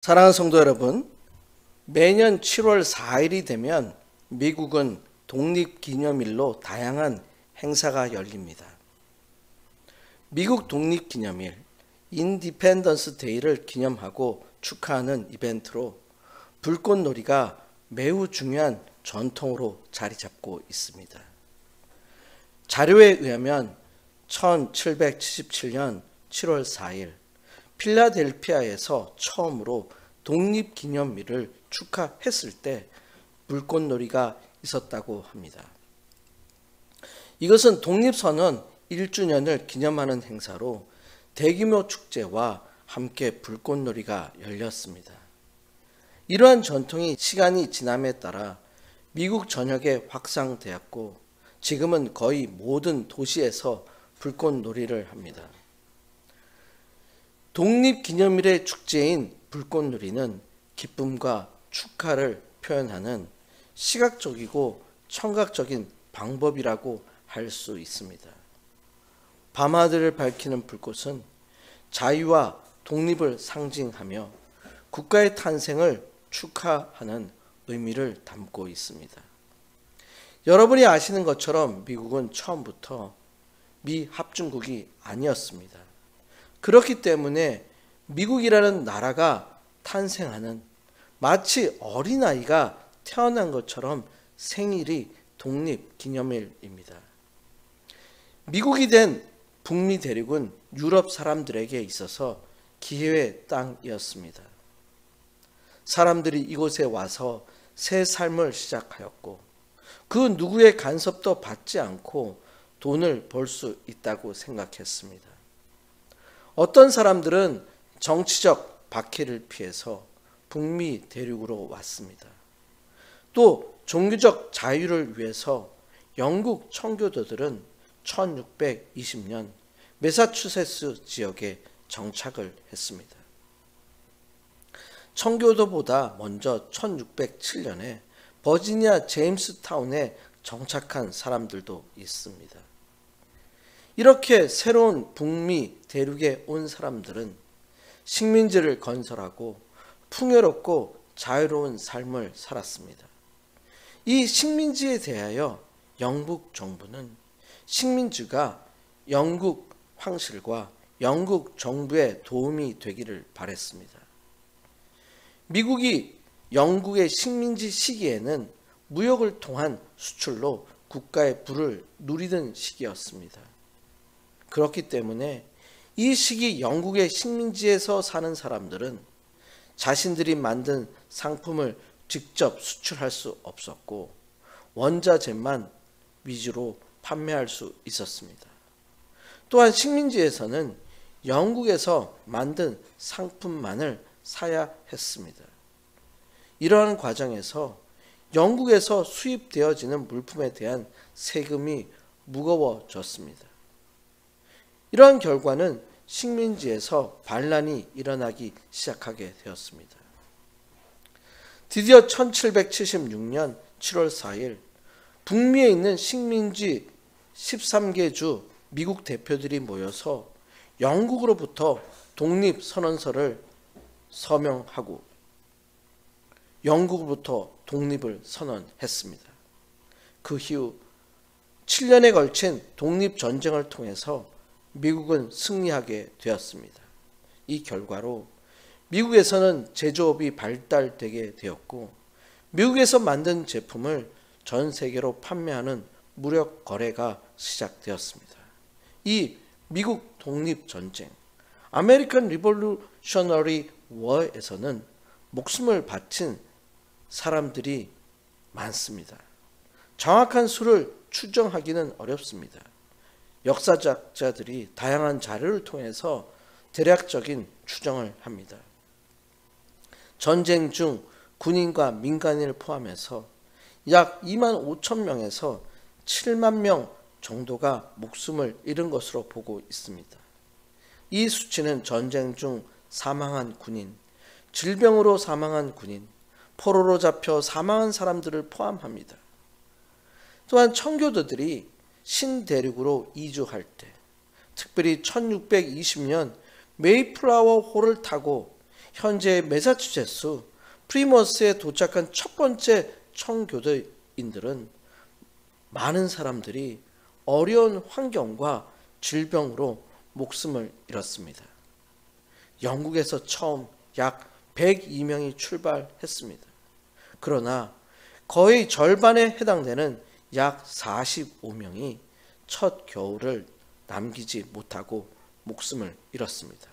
사랑하는 성도 여러분, 매년 7월 4일이 되면 미국은 독립기념일로 다양한 행사가 열립니다. 미국 독립기념일, 인디펜던스 데이를 기념하고 축하하는 이벤트로 불꽃놀이가 매우 중요한 전통으로 자리 잡고 있습니다. 자료에 의하면 1777년 7월 4일 필라델피아에서 처음으로 독립기념일을 축하했을 때 불꽃놀이가 있었다고 합니다. 이것은 독립선언 1주년을 기념하는 행사로 대규모 축제와 함께 불꽃놀이가 열렸습니다. 이러한 전통이 시간이 지남에 따라 미국 전역에 확산되었고 지금은 거의 모든 도시에서 불꽃놀이를 합니다. 독립기념일의 축제인 불꽃놀이는 기쁨과 축하를 표현하는 시각적이고 청각적인 방법이라고 할 수 있습니다. 밤하늘을 밝히는 불꽃은 자유와 독립을 상징하며 국가의 탄생을 축하하는 의미를 담고 있습니다. 여러분이 아시는 것처럼 미국은 처음부터 미합중국이 아니었습니다. 그렇기 때문에 미국이라는 나라가 탄생하는 마치 어린아이가 태어난 것처럼 생일이 독립기념일입니다. 미국이 된 북미 대륙은 유럽 사람들에게 있어서 기회의 땅이었습니다. 사람들이 이곳에 와서 새 삶을 시작하였고 그 누구의 간섭도 받지 않고 돈을 벌 수 있다고 생각했습니다. 어떤 사람들은 정치적 박해를 피해서 북미 대륙으로 왔습니다. 또 종교적 자유를 위해서 영국 청교도들은 1620년 매사추세츠 지역에 정착을 했습니다. 청교도보다 먼저 1607년에 버지니아 제임스타운에 정착한 사람들도 있습니다. 이렇게 새로운 북미 대륙에 온 사람들은 식민지를 건설하고 풍요롭고 자유로운 삶을 살았습니다. 이 식민지에 대하여 영국 정부는 식민지가 영국 황실과 영국 정부의 도움이 되기를 바랬습니다. 미국이 영국의 식민지 시기에는 무역을 통한 수출로 국가의 부를 누리던 시기였습니다. 그렇기 때문에 이 시기 영국의 식민지에서 사는 사람들은 자신들이 만든 상품을 직접 수출할 수 없었고 원자재만 위주로 판매할 수 있었습니다. 또한 식민지에서는 영국에서 만든 상품만을 사야 했습니다. 이러한 과정에서 영국에서 수입되어지는 물품에 대한 세금이 무거워졌습니다. 이러한 결과는 식민지에서 반란이 일어나기 시작하게 되었습니다. 드디어 1776년 7월 4일 북미에 있는 식민지 13개 주 미국 대표들이 모여서 영국으로부터 독립선언서를 서명하고 영국으로부터 독립을 선언했습니다. 그 이후 7년에 걸친 독립전쟁을 통해서 미국은 승리하게 되었습니다. 이 결과로 미국에서는 제조업이 발달되게 되었고 미국에서 만든 제품을 전 세계로 판매하는 무역 거래가 시작되었습니다. 이 미국 독립전쟁, 아메리칸 리볼루셔너리 워에서는 목숨을 바친 사람들이 많습니다. 정확한 수를 추정하기는 어렵습니다. 역사학자들이 다양한 자료를 통해서 대략적인 추정을 합니다. 전쟁 중 군인과 민간인을 포함해서 약 2만 5천 명에서 7만 명 정도가 목숨을 잃은 것으로 보고 있습니다. 이 수치는 전쟁 중 사망한 군인, 질병으로 사망한 군인, 포로로 잡혀 사망한 사람들을 포함합니다. 또한 청교도들이 신대륙으로 이주할 때 특별히 1620년 메이플라워 호를 타고 현재 매사추세츠 프리머스에 도착한 첫 번째 청교도인들은 많은 사람들이 어려운 환경과 질병으로 목숨을 잃었습니다. 영국에서 처음 약 102명이 출발했습니다. 그러나 거의 절반에 해당되는 약 45명이 첫 겨울을 남기지 못하고 목숨을 잃었습니다.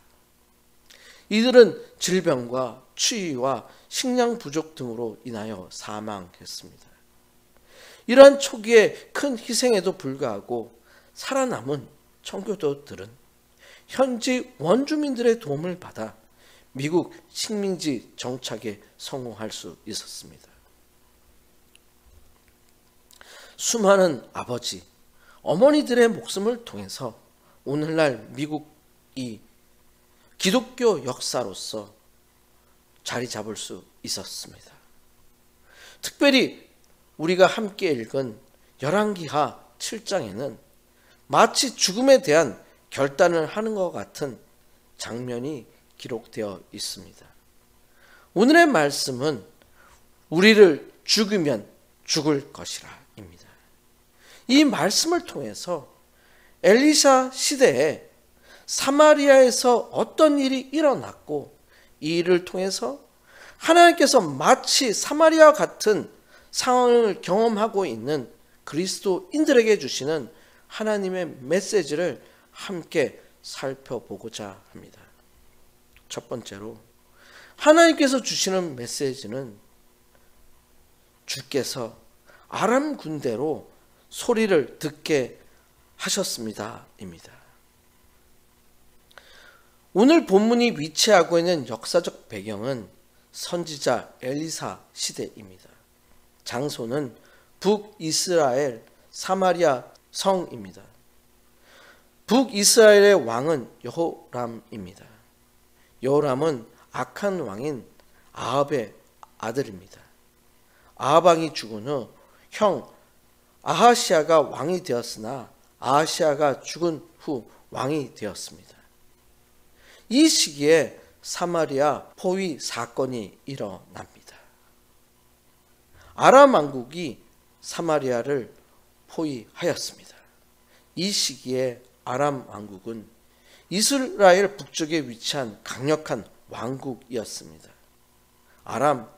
이들은 질병과 추위와 식량 부족 등으로 인하여 사망했습니다. 이러한 초기에 큰 희생에도 불구하고 살아남은 청교도들은 현지 원주민들의 도움을 받아 미국 식민지 정착에 성공할 수 있었습니다. 수많은 아버지, 어머니들의 목숨을 통해서 오늘날 미국이 기독교 역사로서 자리 잡을 수 있었습니다. 특별히 우리가 함께 읽은 열왕기하 7장에는 마치 죽음에 대한 결단을 하는 것 같은 장면이 기록되어 있습니다. 오늘의 말씀은 우리를 죽이면 죽을 것이라 입니다. 이 말씀을 통해서 엘리사 시대에 사마리아에서 어떤 일이 일어났고 이 일을 통해서 하나님께서 마치 사마리아 같은 상황을 경험하고 있는 그리스도인들에게 주시는 하나님의 메시지를 함께 살펴보고자 합니다. 첫 번째로 하나님께서 주시는 메시지는 주께서 아람 군대로 소리를 듣게 하셨습니다 입니다. 오늘 본문이 위치하고 있는 역사적 배경은 선지자 엘리사 시대입니다. 장소는 북이스라엘 사마리아 성입니다. 북이스라엘의 왕은 여호람입니다. 여호람은 악한 왕인 아합의 아들입니다. 아합 왕이 죽은 후 형 아하시아가 왕이 되었으나 아하시아가 죽은 후 왕이 되었습니다. 이 시기에 사마리아 포위 사건이 일어납니다. 아람 왕국이 사마리아를 포위하였습니다. 이 시기에 아람 왕국은 이스라엘 북쪽에 위치한 강력한 왕국이었습니다. 아람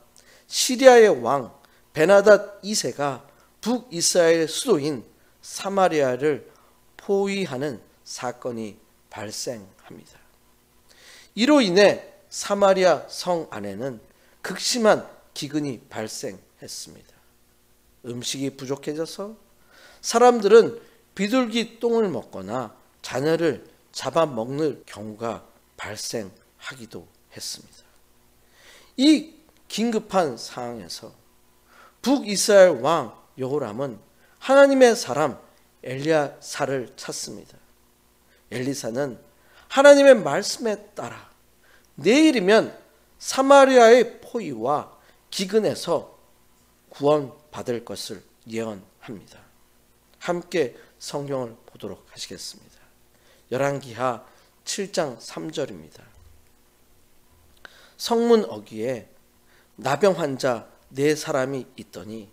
시리아의 왕 베나닷 2세가 북이스라엘 수도인 사마리아를 포위하는 사건이 발생합니다. 이로 인해 사마리아 성 안에는 극심한 기근이 발생했습니다. 음식이 부족해져서 사람들은 비둘기 똥을 먹거나 자녀를 잡아먹는 경우가 발생하기도 했습니다. 이 긴급한 상황에서 북이스라엘 왕 여호람은 하나님의 사람 엘리야사를 찾습니다. 엘리사는 하나님의 말씀에 따라 내일이면 사마리아의 포위와 기근에서 구원받을 것을 예언합니다. 함께 성경을 보도록 하시겠습니다. 열왕기하 7장 3절입니다. 성문 어귀에 나병 환자 4사람이 있더니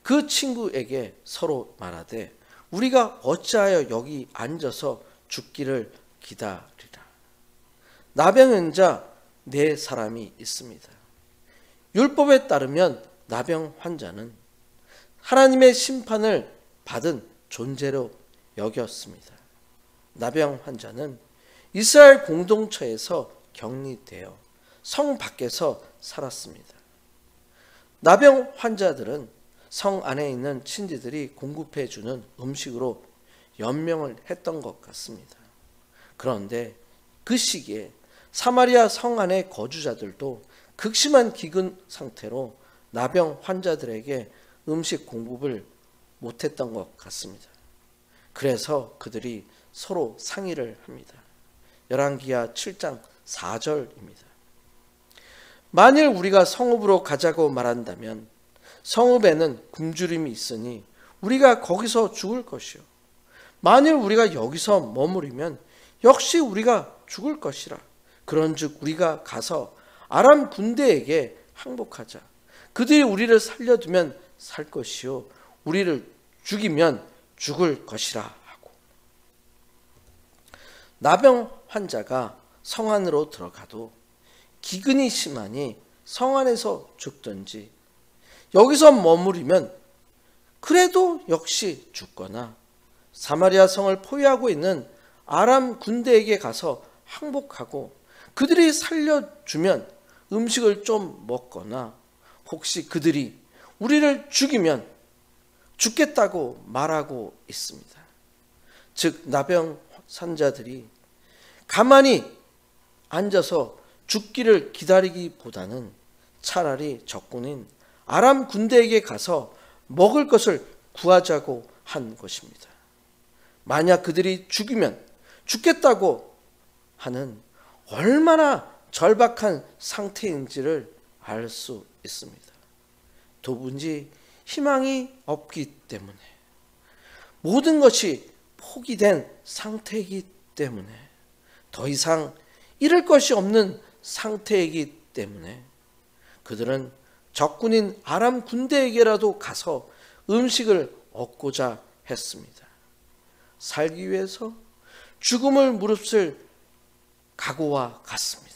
그 친구에게 서로 말하되 우리가 어찌하여 여기 앉아서 죽기를 기다리라. 나병 환자 4사람이 있습니다. 율법에 따르면 나병 환자는 하나님의 심판을 받은 존재로 여겼습니다. 나병 환자는 이스라엘 공동체에서 격리되어 성 밖에서 살았습니다. 나병 환자들은 성 안에 있는 친지들이 공급해 주는 음식으로 연명을 했던 것 같습니다. 그런데 그 시기에 사마리아 성 안의 거주자들도 극심한 기근 상태로 나병 환자들에게 음식 공급을 못했던 것 같습니다. 그래서 그들이 서로 상의를 합니다. 열왕기하 7장 4절입니다. 만일 우리가 성읍으로 가자고 말한다면 성읍에는 굶주림이 있으니 우리가 거기서 죽을 것이요. 만일 우리가 여기서 머무르면 역시 우리가 죽을 것이라. 그런즉 우리가 가서 아람 군대에게 항복하자. 그들이 우리를 살려두면 살 것이요 우리를 죽이면 죽을 것이라 하고, 나병 환자가 성 안으로 들어가도 기근이 심하니 성 안에서 죽든지 여기서 머무르면 그래도 역시 죽거나 사마리아 성을 포위하고 있는 아람 군대에게 가서 항복하고 그들이 살려주면 음식을 좀 먹거나 혹시 그들이 우리를 죽이면 죽겠다고 말하고 있습니다. 즉 나병 환자들이 가만히 앉아서 죽기를 기다리기보다는 차라리 적군인 아람 군대에게 가서 먹을 것을 구하자고 한 것입니다. 만약 그들이 죽이면 죽겠다고 하는 얼마나 절박한 상태인지를 알 수 있습니다. 도무지 희망이 없기 때문에, 모든 것이 포기된 상태이기 때문에, 더 이상 잃을 것이 없는 상태이기 때문에 그들은 적군인 아람 군대에게라도 가서 음식을 얻고자 했습니다. 살기 위해서 죽음을 무릅쓸 각오와 같습니다.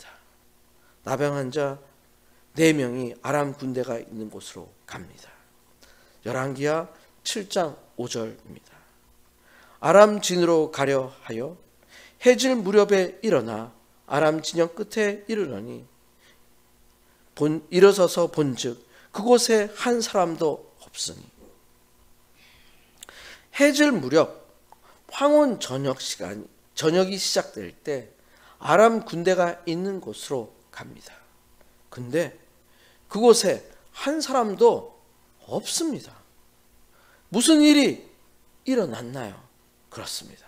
나병 환자 4명이 아람 군대가 있는 곳으로 갑니다. 열왕기하 7장 5절입니다. 아람 진으로 가려 하여 해질 무렵에 일어나 아람 진영 끝에 이르러니 일어서서 본즉 그곳에 한 사람도 없으니, 해질 무렵 황혼 저녁이 시작될 때 아람 군대가 있는 곳으로 갑니다. 근데 그곳에 한 사람도 없습니다. 무슨 일이 일어났나요? 그렇습니다.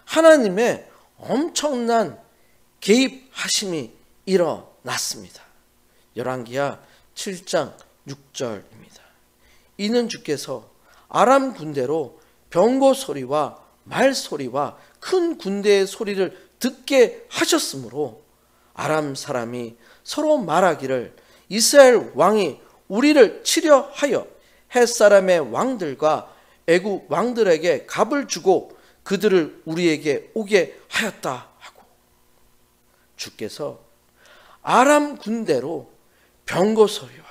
하나님의 엄청난 개입하심이 일어났습니다. 열왕기하 7장 6절입니다. 이는 주께서 아람 군대로 병거 소리와 말 소리와 큰 군대의 소리를 듣게 하셨으므로 아람 사람이 서로 말하기를 이스라엘 왕이 우리를 치려 하여 햇사람의 왕들과 애굽 왕들에게 갑을 주고 그들을 우리에게 오게 하였다 하고, 주께서 아람 군대로 병거 소리와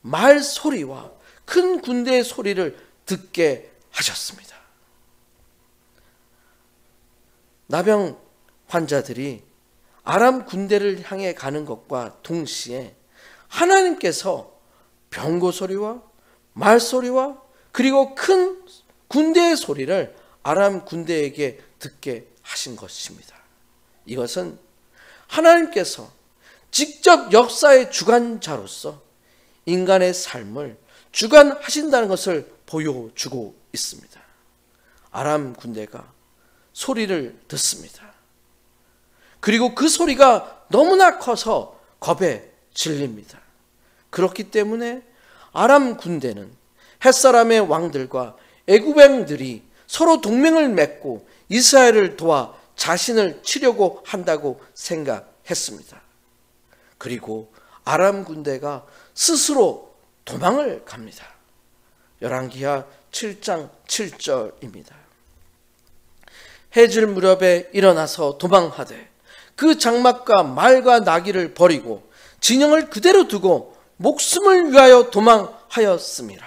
말 소리와 큰 군대의 소리를 듣게 하셨습니다. 나병 환자들이 아람 군대를 향해 가는 것과 동시에 하나님께서 병거 소리와 말 소리와 그리고 큰 군대의 소리를 아람 군대에게 듣게 하신 것입니다. 이것은 하나님께서 직접 역사의 주관자로서 인간의 삶을 주관하신다는 것을 보여주고 있습니다. 아람 군대가 소리를 듣습니다. 그리고 그 소리가 너무나 커서 겁에 질립니다. 그렇기 때문에 아람 군대는 햇사람의 왕들과 애굽 왕들이 서로 동맹을 맺고 이스라엘을 도와 자신을 치려고 한다고 생각했습니다. 그리고 아람 군대가 스스로 도망을 갑니다. 열왕기하 7장 7절입니다. 해질 무렵에 일어나서 도망하되 그 장막과 말과 나귀를 버리고 진영을 그대로 두고 목숨을 위하여 도망하였습니다.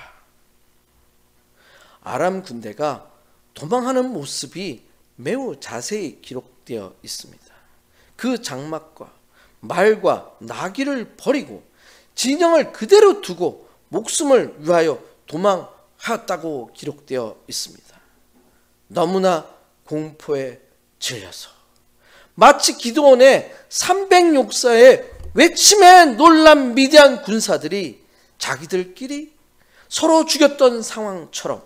아람 군대가 도망하는 모습이 매우 자세히 기록되어 있습니다. 그 장막과 말과 나귀를 버리고 진영을 그대로 두고 목숨을 위하여 도망하였다고 기록되어 있습니다. 너무나 공포에 질려서 마치 기드온의 300용사의 외침에 놀란 미디안 군사들이 자기들끼리 서로 죽였던 상황처럼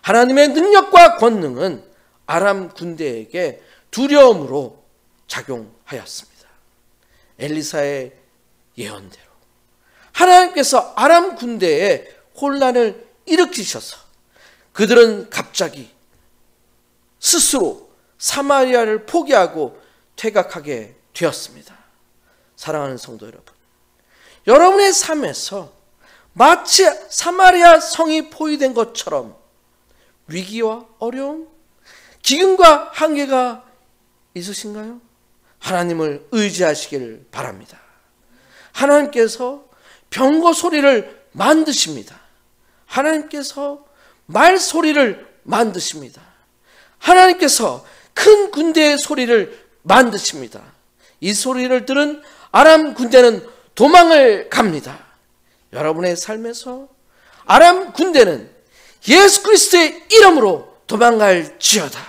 하나님의 능력과 권능은 아람 군대에게 두려움으로 작용하였습니다. 엘리사의 예언대로 하나님께서 아람 군대에 혼란을 일으키셔서 그들은 갑자기 스스로 사마리아를 포기하고 퇴각하게 되었습니다. 사랑하는 성도 여러분, 여러분의 삶에서 마치 사마리아 성이 포위된 것처럼 위기와 어려움, 기근과 한계가 있으신가요? 하나님을 의지하시길 바랍니다. 하나님께서 병거 소리를 만드십니다. 하나님께서 말 소리를 만드십니다. 하나님께서 큰 군대의 소리를 만드십니다. 이 소리를 들은 아람 군대는 도망을 갑니다. 여러분의 삶에서 아람 군대는 예수 그리스도의 이름으로 도망갈지어다.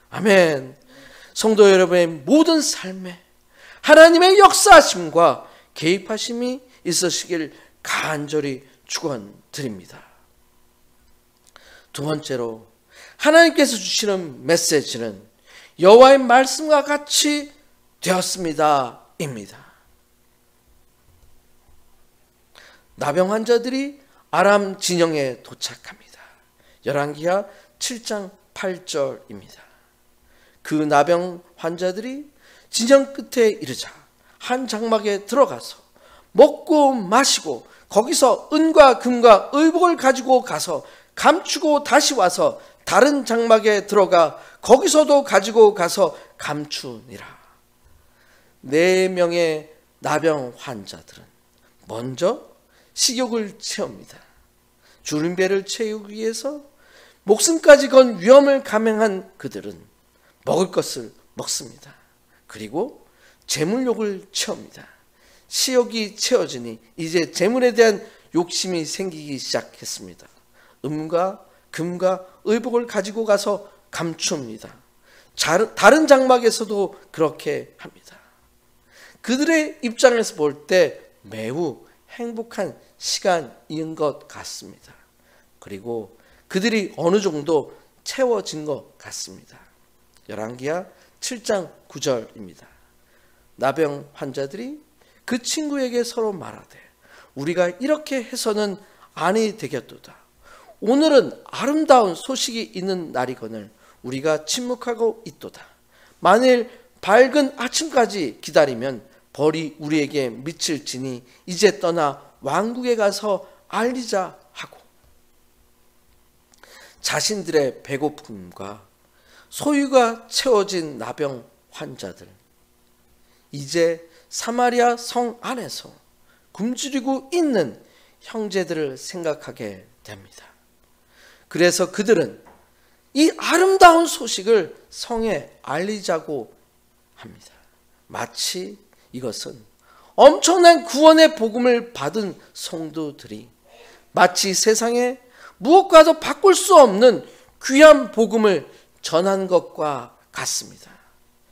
아멘. 성도 여러분의 모든 삶에 하나님의 역사하심과 개입하심이 있으시길 간절히 축원드립니다. 두 번째로 하나님께서 주시는 메시지는 여호와의 말씀과 같이 되었습니다 입니다. 나병 환자들이 아람 진영에 도착합니다. 열왕기하 7장 8절입니다. 그 나병 환자들이 진영 끝에 이르자 한 장막에 들어가서 먹고 마시고 거기서 은과 금과 의복을 가지고 가서 감추고 다시 와서 다른 장막에 들어가 거기서도 가지고 가서 감추니라. 4명의 나병 환자들은 먼저 식욕을 채웁니다. 주림배를 채우기 위해서 목숨까지 건 위험을 감행한 그들은 먹을 것을 먹습니다. 그리고 재물욕을 채웁니다. 식욕이 채워지니 이제 재물에 대한 욕심이 생기기 시작했습니다. 은과 금과 의복을 가지고 가서 감춥니다. 다른 장막에서도 그렇게 합니다. 그들의 입장에서 볼 때 매우 행복한 시간인 것 같습니다. 그리고 그들이 어느 정도 채워진 것 같습니다. 열왕기하 7장 9절입니다. 나병 환자들이 그 친구에게 서로 말하되 우리가 이렇게 해서는 아니 되겠도다. 오늘은 아름다운 소식이 있는 날이거늘 우리가 침묵하고 있도다. 만일 밝은 아침까지 기다리면 벌이 우리에게 미칠지니 이제 떠나 왕국에 가서 알리자 하고, 자신들의 배고픔과 소유가 채워진 나병 환자들, 이제 사마리아 성 안에서 굶주리고 있는 형제들을 생각하게 됩니다. 그래서 그들은 이 아름다운 소식을 성에 알리자고 합니다. 마치 이것은 엄청난 구원의 복음을 받은 성도들이 마치 세상에 무엇과도 바꿀 수 없는 귀한 복음을 전한 것과 같습니다.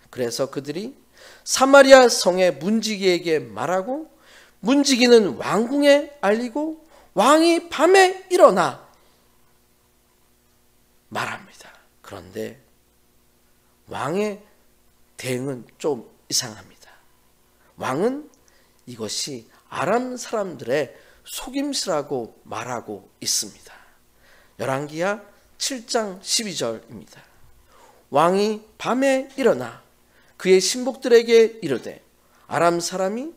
그래서 그들이 사마리아 성의 문지기에게 말하고 문지기는 왕궁에 알리고 왕이 밤에 일어나 말합니다. 그런데 왕의 대응은 좀 이상합니다. 왕은 이것이 아람 사람들의 속임수라고 말하고 있습니다. 열왕기하 7장 12절입니다. 왕이 밤에 일어나 그의 신복들에게 이르되 아람 사람이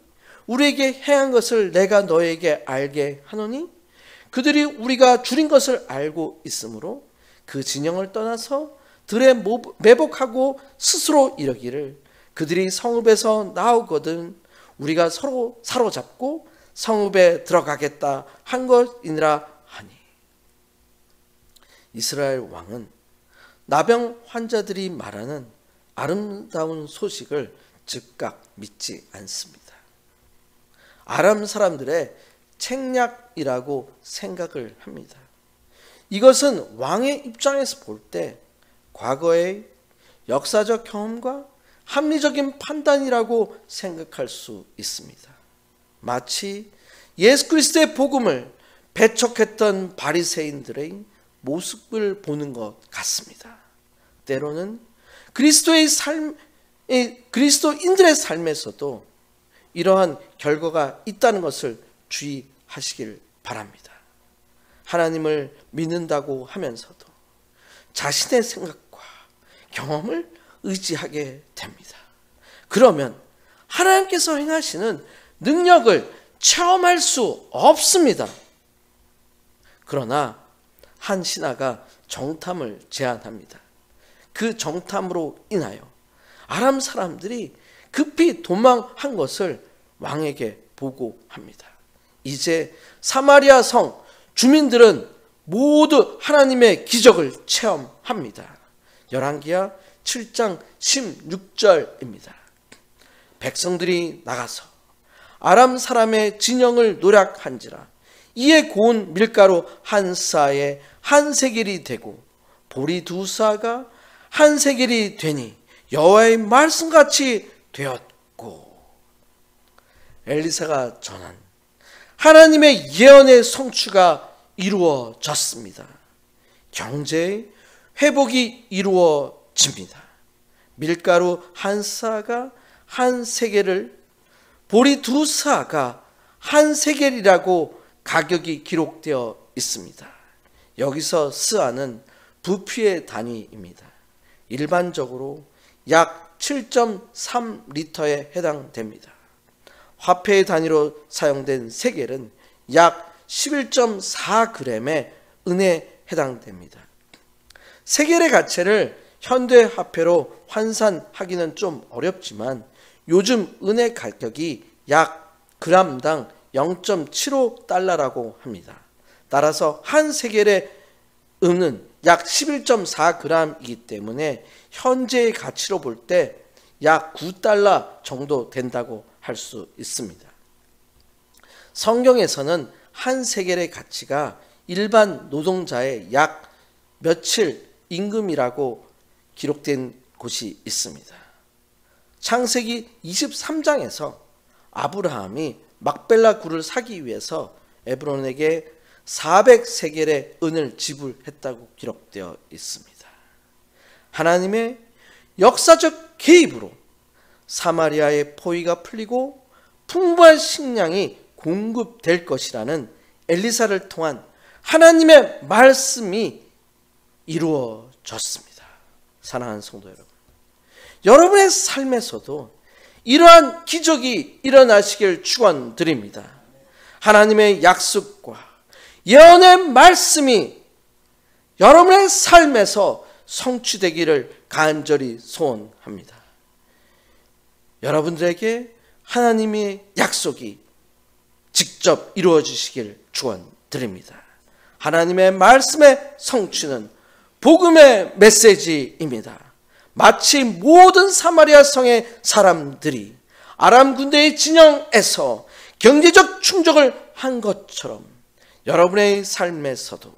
우리에게 행한 것을 내가 너에게 알게 하노니 그들이 우리가 줄인 것을 알고 있으므로 그 진영을 떠나서 들에 매복하고 스스로 이르기를 그들이 성읍에서 나오거든 우리가 서로 사로잡고 성읍에 들어가겠다 한 것이니라 하니, 이스라엘 왕은 나병 환자들이 말하는 아름다운 소식을 즉각 믿지 않습니다. 아람 사람들의 책략이라고 생각을 합니다. 이것은 왕의 입장에서 볼 때 과거의 역사적 경험과 합리적인 판단이라고 생각할 수 있습니다. 마치 예수 그리스도의 복음을 배척했던 바리새인들의 모습을 보는 것 같습니다. 때로는 그리스도인들의 삶에서도 이러한 결과가 있다는 것을 주의하시길 바랍니다. 하나님을 믿는다고 하면서도 자신의 생각과 경험을 의지하게 됩니다. 그러면 하나님께서 행하시는 능력을 체험할 수 없습니다. 그러나 한 신하가 정탐을 제안합니다. 그 정탐으로 인하여 아람 사람들이 급히 도망한 것을 왕에게 보고합니다. 이제 사마리아 성 주민들은 모두 하나님의 기적을 체험합니다. 열왕기하 7장 16절입니다. 백성들이 나가서 아람 사람의 진영을 노략한지라 이에 고운 밀가루 한 사에 한 세겔이 되고 보리 두 사가 한 세겔이 되니 여호와의 말씀같이 되었고, 엘리사가 전한 하나님의 예언의 성취가 이루어졌습니다. 경제의 회복이 이루어집니다. 밀가루 한 사가 한 세겔을, 보리 두 사가 한 세겔이라고 가격이 기록되어 있습니다. 여기서 스아는 부피의 단위입니다. 일반적으로 약 7.3리터에 해당됩니다. 화폐의 단위로 사용된 세겔은 약 11.4g의 은에 해당됩니다. 세겔의 가치를 현대 화폐로 환산하기는 좀 어렵지만 요즘 은의 가격이 약 그람당 0.75달러라고 합니다. 따라서 한 세겔의 은은 약 11.4g이기 때문에 현재의 가치로 볼 때 약 9달러 정도 된다고 할 수 있습니다. 성경에서는 한 세겔의 가치가 일반 노동자의 약 며칠 임금이라고 기록된 곳이 있습니다. 창세기 23장에서 아브라함이 막벨라 굴을 사기 위해서 에브론에게 400세겔의 은을 지불했다고 기록되어 있습니다. 하나님의 역사적 개입으로 사마리아의 포위가 풀리고 풍부한 식량이 공급될 것이라는 엘리사를 통한 하나님의 말씀이 이루어졌습니다. 사랑하는 성도 여러분, 여러분의 삶에서도 이러한 기적이 일어나시길 축원드립니다. 하나님의 약속과 예언의 말씀이 여러분의 삶에서 성취되기를 간절히 소원합니다. 여러분들에게 하나님의 약속이 직접 이루어지시길 축원드립니다. 하나님의 말씀의 성취는 복음의 메시지입니다. 마치 모든 사마리아 성의 사람들이 아람 군대의 진영에서 경제적 충족을 한 것처럼 여러분의 삶에서도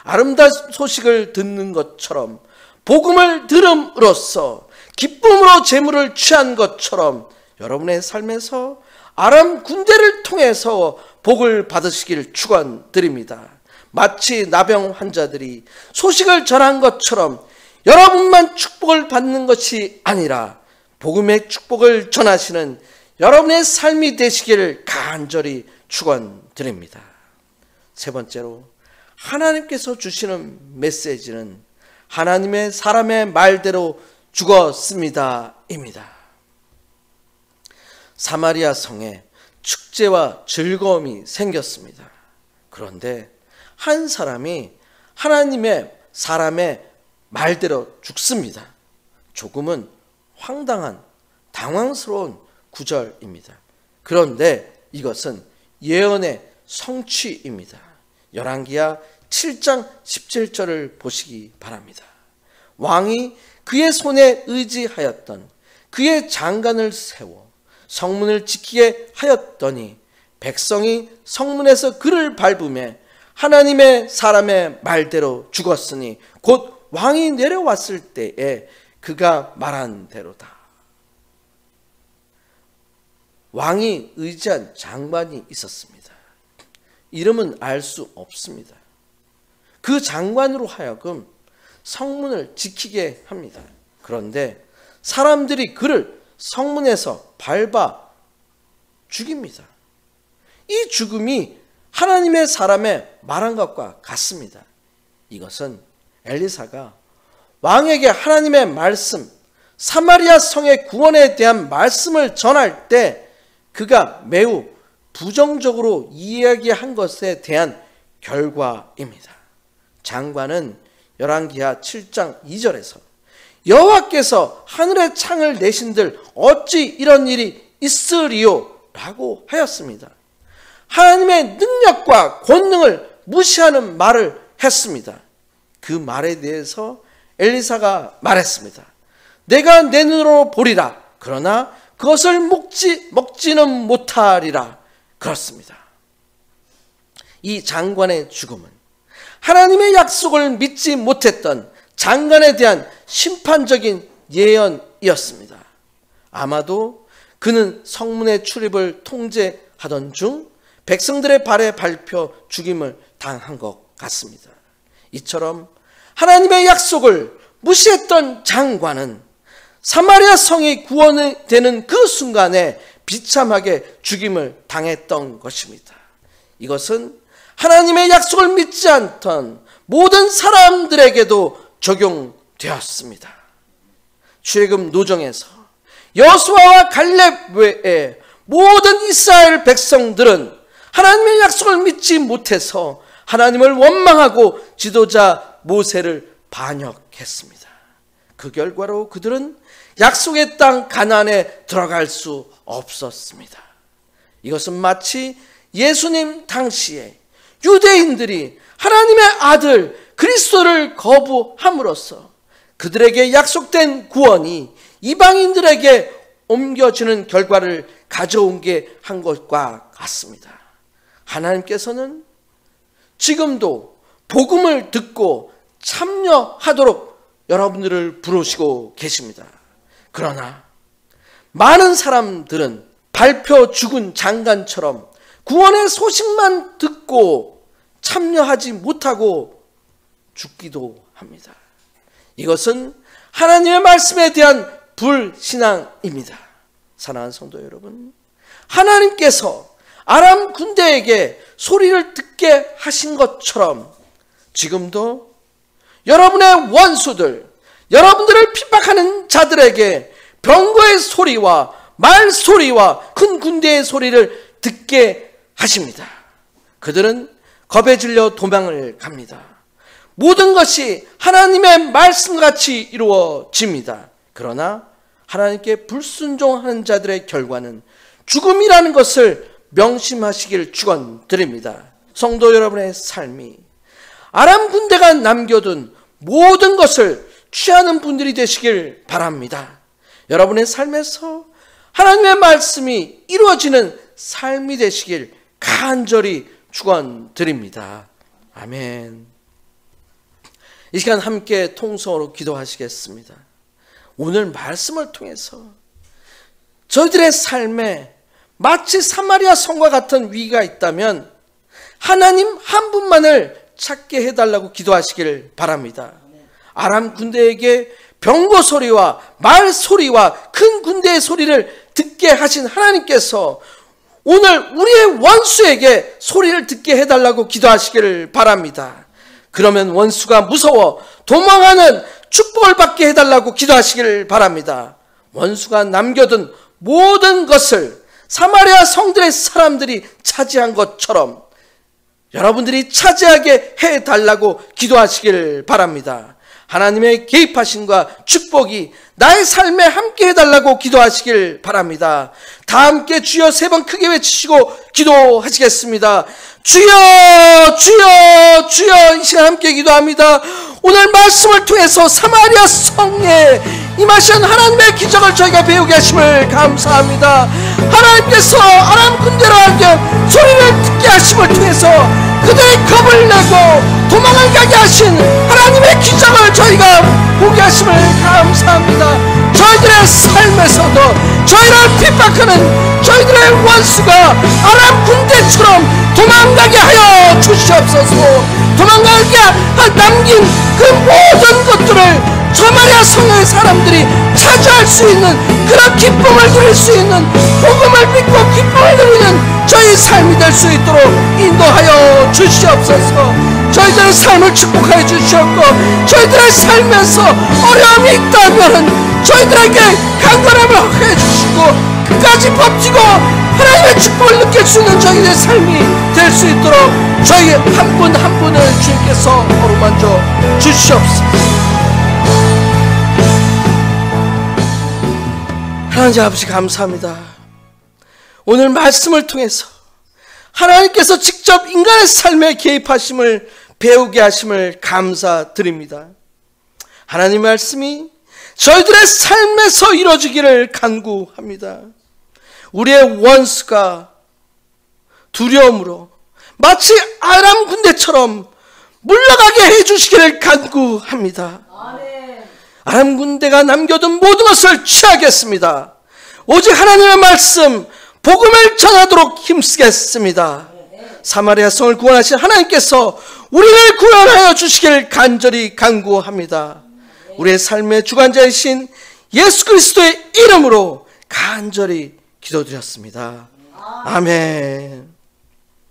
아름다운 소식을 듣는 것처럼 복음을 들음으로써 기쁨으로 재물을 취한 것처럼 여러분의 삶에서 아람 군대를 통해서 복을 받으시길 축원드립니다. 마치 나병 환자들이 소식을 전한 것처럼 여러분만 축복을 받는 것이 아니라 복음의 축복을 전하시는 여러분의 삶이 되시기를 간절히 축원드립니다. 세 번째로 하나님께서 주시는 메시지는 하나님의 사람의 말대로 죽었습니다입니다. 사마리아 성에 축제와 즐거움이 생겼습니다. 그런데 한 사람이 하나님의 사람의 말대로 죽습니다. 조금은 황당한 당황스러운 구절입니다. 그런데 이것은 예언의 성취입니다. 열왕기하 7장 17절을 보시기 바랍니다. 왕이 그의 손에 의지하였던 그의 장관을 세워 성문을 지키게 하였더니 백성이 성문에서 그를 밟으며 하나님의 사람의 말대로 죽었으니 곧 왕이 내려왔을 때에 그가 말한 대로다. 왕이 의지한 장관이 있었습니다. 이름은 알 수 없습니다. 그 장관으로 하여금 성문을 지키게 합니다. 그런데 사람들이 그를 성문에서 밟아 죽입니다. 이 죽음이 하나님의 사람의 말한 것과 같습니다. 이것은 엘리사가 왕에게 하나님의 말씀, 사마리아 성의 구원에 대한 말씀을 전할 때 그가 매우 부정적으로 이야기한 것에 대한 결과입니다. 장관은 열왕기하 7장 2절에서 여호와께서 하늘의 창을 내신들 어찌 이런 일이 있으리요? 라고 하였습니다. 하나님의 능력과 권능을 무시하는 말을 했습니다. 그 말에 대해서 엘리사가 말했습니다. 내가 내 눈으로 보리라. 그러나 그것을 먹지는 못하리라. 그렇습니다. 이 장관의 죽음은 하나님의 약속을 믿지 못했던 장관에 대한 심판적인 예언이었습니다. 아마도 그는 성문의 출입을 통제하던 중 백성들의 발에 밟혀 죽임을 당한 것 같습니다. 이처럼 하나님의 약속을 무시했던 장관은 사마리아 성이 구원되는 그 순간에 비참하게 죽임을 당했던 것입니다. 이것은 하나님의 약속을 믿지 않던 모든 사람들에게도 적용되었습니다. 출애굽 노정에서 여호수아와 갈렙 외에 모든 이스라엘 백성들은 하나님의 약속을 믿지 못해서 하나님을 원망하고 지도자 모세를 반역했습니다. 그 결과로 그들은 약속의 땅 가나안에 들어갈 수 없었습니다. 이것은 마치 예수님 당시에 유대인들이 하나님의 아들 그리스도를 거부함으로써 그들에게 약속된 구원이 이방인들에게 옮겨지는 결과를 가져온 게 한 것과 같습니다. 하나님께서는 지금도 복음을 듣고 참여하도록 여러분들을 부르시고 계십니다. 그러나 많은 사람들은 밟혀 죽은 장관처럼 구원의 소식만 듣고 참여하지 못하고 죽기도 합니다. 이것은 하나님의 말씀에 대한 불신앙입니다. 사랑하는 성도 여러분, 하나님께서 아람 군대에게 소리를 듣게 하신 것처럼 지금도 여러분의 원수들, 여러분들을 핍박하는 자들에게 병거의 소리와 말소리와 큰 군대의 소리를 듣게 하십니다. 그들은 겁에 질려 도망을 갑니다. 모든 것이 하나님의 말씀같이 이루어집니다. 그러나 하나님께 불순종하는 자들의 결과는 죽음이라는 것을 명심하시길 축원드립니다. 성도 여러분의 삶이 아람 군대가 남겨둔 모든 것을 취하는 분들이 되시길 바랍니다. 여러분의 삶에서 하나님의 말씀이 이루어지는 삶이 되시길 간절히 축원드립니다. 아멘. 이 시간 함께 통성으로 기도하시겠습니다. 오늘 말씀을 통해서 저희들의 삶에 마치 사마리아 성과 같은 위기가 있다면 하나님 한 분만을 찾게 해달라고 기도하시길 바랍니다. 아람 군대에게 병거 소리와 말 소리와 큰 군대의 소리를 듣게 하신 하나님께서 오늘 우리의 원수에게 소리를 듣게 해달라고 기도하시기를 바랍니다. 그러면 원수가 무서워 도망하는 축복을 받게 해달라고 기도하시기를 바랍니다. 원수가 남겨둔 모든 것을 사마리아 성들의 사람들이 차지한 것처럼 여러분들이 차지하게 해달라고 기도하시길 바랍니다. 하나님의 개입하심과 축복이 나의 삶에 함께 해달라고 기도하시길 바랍니다. 다 함께 주여 3번 크게 외치시고 기도하시겠습니다. 주여 주여 주여. 이 시간 함께 기도합니다. 오늘 말씀을 통해서 사마리아 성에 임하신 하나님의 기적을 저희가 배우게 하심을 감사합니다. 하나님께서 아람 군대로 하여금 소리를 듣게 하심을 통해서 그들의 겁을 내고 도망을 가게 하신 하나님의 기적을 저희가 보게 하심을 감사합니다. 저희들의 삶에서도 저희를 핍박하는 저희들의 원수가 아람 군대처럼 도망가게 하여 주시옵소서. 도망가게 남긴 그 모든 것들을 사마리아 성의 사람들이 차지할 수 있는 그런 기쁨을 누릴 수 있는 복음을 믿고 기쁨을 누리는 저희 삶이 될 수 있도록 인도하여 주시옵소서. 저희들의 삶을 축복하여 주시옵고, 저희들의 삶에서 어려움이 있다면 저희들에게 강건함을 허락해 주시고, 끝까지 버티고 하나님의 축복을 느낄 수 있는 저희들의 삶이 될 수 있도록 저희 한 분 한 분을 주님께서 어루만져 주시옵소서. 하나님 아버지 감사합니다. 오늘 말씀을 통해서 하나님께서 직접 인간의 삶에 개입하심을 배우게 하심을 감사드립니다. 하나님 말씀이 저희들의 삶에서 이루어지기를 간구합니다. 우리의 원수가 두려움으로 마치 아람 군대처럼 물러가게 해주시기를 간구합니다. 아람 군대가 남겨둔 모든 것을 취하겠습니다. 오직 하나님의 말씀 복음을 전하도록 힘쓰겠습니다. 사마리아 성을 구원하신 하나님께서 우리를 구원하여 주시기를 간절히 간구합니다. 우리의 삶의 주관자이신 예수 그리스도의 이름으로 간절히 기도드렸습니다. 아멘.